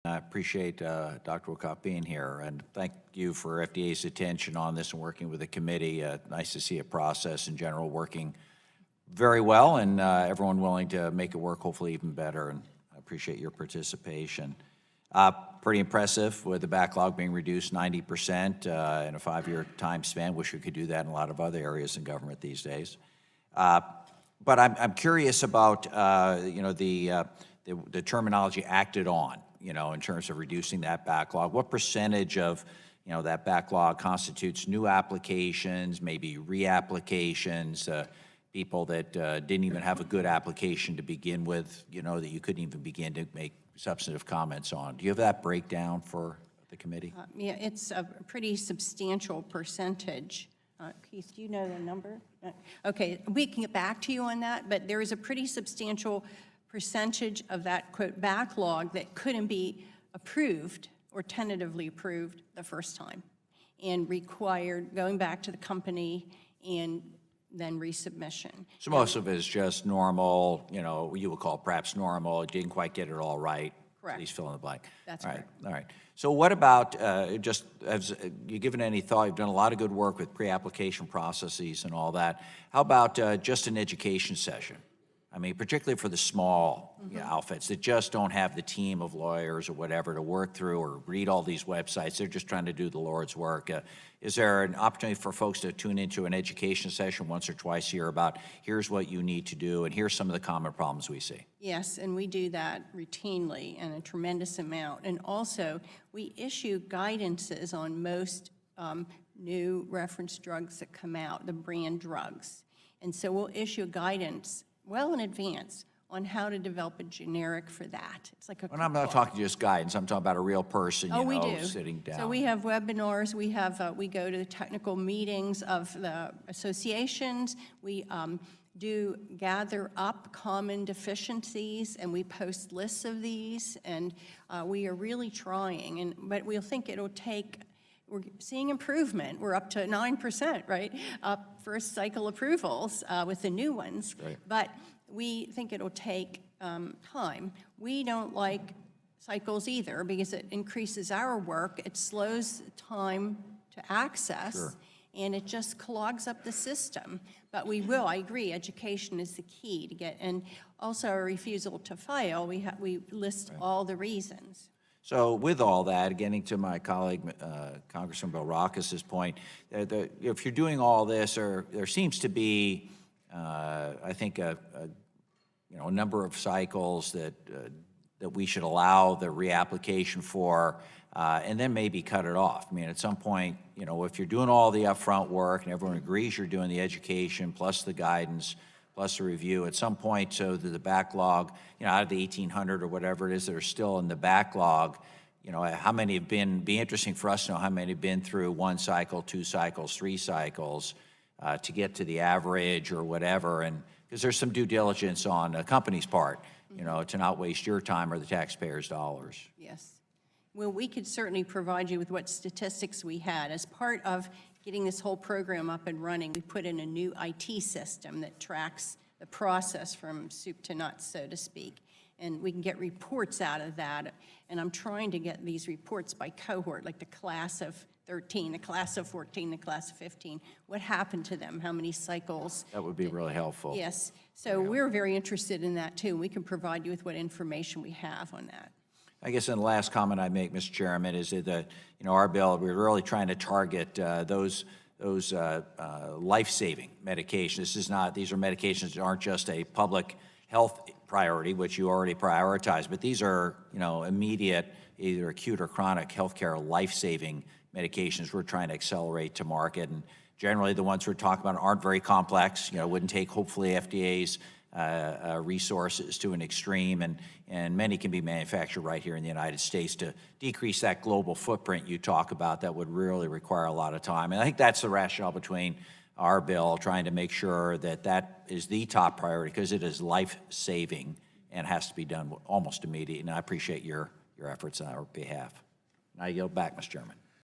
I appreciate Dr. Wilcock being here, and thank you for FDA's attention on this and working with the committee. Nice to see a process in general working very well, and everyone willing to make it work hopefully even better, and I appreciate your participation. Pretty impressive with the backlog being reduced 90% in a 5-year time span. Wish we could do that in a lot of other areas in government these days. But I'm curious about the terminology acted on, in terms of reducing that backlog. What percentage of that backlog constitutes new applications, maybe reapplications, people that didn't even have a good application to begin with, that you couldn't even begin to make substantive comments on? Do you have that breakdown for the committee? Yeah, it's a pretty substantial percentage. Keith, do you know the number? Okay, we can get back to you on that, but there is a pretty substantial percentage of that, quote, backlog that couldn't be approved or tentatively approved the first time and required going back to the company and then resubmission. So most of it is just normal, you would call perhaps normal, didn't quite get it all right. Correct. Please fill in the blank. That's all right. correct. All right. So what about, just have you given any thought, you've done a lot of good work with pre-application processes and all that. How about just an education session? I mean, particularly for the small outfits that just don't have the team of lawyers or whatever to work through or read all these websites. They're just trying to do the Lord's work. Is there an opportunity for folks to tune into an education session once or twice a year about here's what you need to do and here's some of the common problems we see? Yes, and we do that routinely and a tremendous amount. And also, we issue guidances on most new reference drugs that come out, the brand drugs. And so we'll issue guidance well in advance on how to develop a generic for that. It's like a And I'm not talking just guidance. I'm talking about a real person, we do. sitting down. So we have webinars. We have we go to the technical meetings of the associations. We do gather up common deficiencies, and we post lists of these. And we are really trying. But we'll think it'll take. We're seeing improvement. We're up to 9%, right? First cycle approvals with the new ones. Right. But we think it'll take time. We don't like cycles either because it increases our work. It slows time to access. Sure. And it just clogs up the system. But we will, I agree, education is the key to get, and also a refusal to file, we list all the reasons. So with all that, getting to my colleague, Congressman Bill point, if you're doing all this, there seems to be, I think, a number of cycles that we should allow the reapplication for, and then maybe cut it off. I mean, at some point, if you're doing all the upfront work and everyone agrees you're doing the education be the guidance plus the review, at some point, so that the backlog, out of the 1,800 or whatever it is that are still in the backlog, how many have been, be interesting for us to know how many have been through 1 cycle, 2 cycles, 3 cycles to get to the average or whatever, and because there's some due diligence on a company's part, to not waste your time or the taxpayers' dollars. Yes. Well, we could certainly provide you with what statistics we had. As part of getting this whole program up and running, we put in a new IT system that tracks the process from soup to nuts, so to speak. And we can get reports out of that. And I'm trying to get these reports by cohort, like the class of 13, the class of 14, the class of 15. What happened to them? How many cycles? That would be really helpful. Yes. So we're very interested in that, too. We can provide you with what information we have on that. I guess the last comment I'd make, Mr. Chairman, is that our bill, we're really trying to target those life-saving medications. These are medications that aren't just a public health priority, which you already prioritize, but these are, immediate, either acute or chronic healthcare life-saving medications we're trying to accelerate to market. And generally the ones we're talking about aren't very complex, wouldn't take, hopefully, FDA's resources to an extreme, and many can be manufactured right here in the United States. To decrease that global footprint you talk about, that would really require a lot of time. And I think that's the rationale between our bill, trying to make sure that that is the top priority because it is life-saving and has to be done almost immediately. And I appreciate your efforts on our behalf. Now I yield back, Mr. Chairman.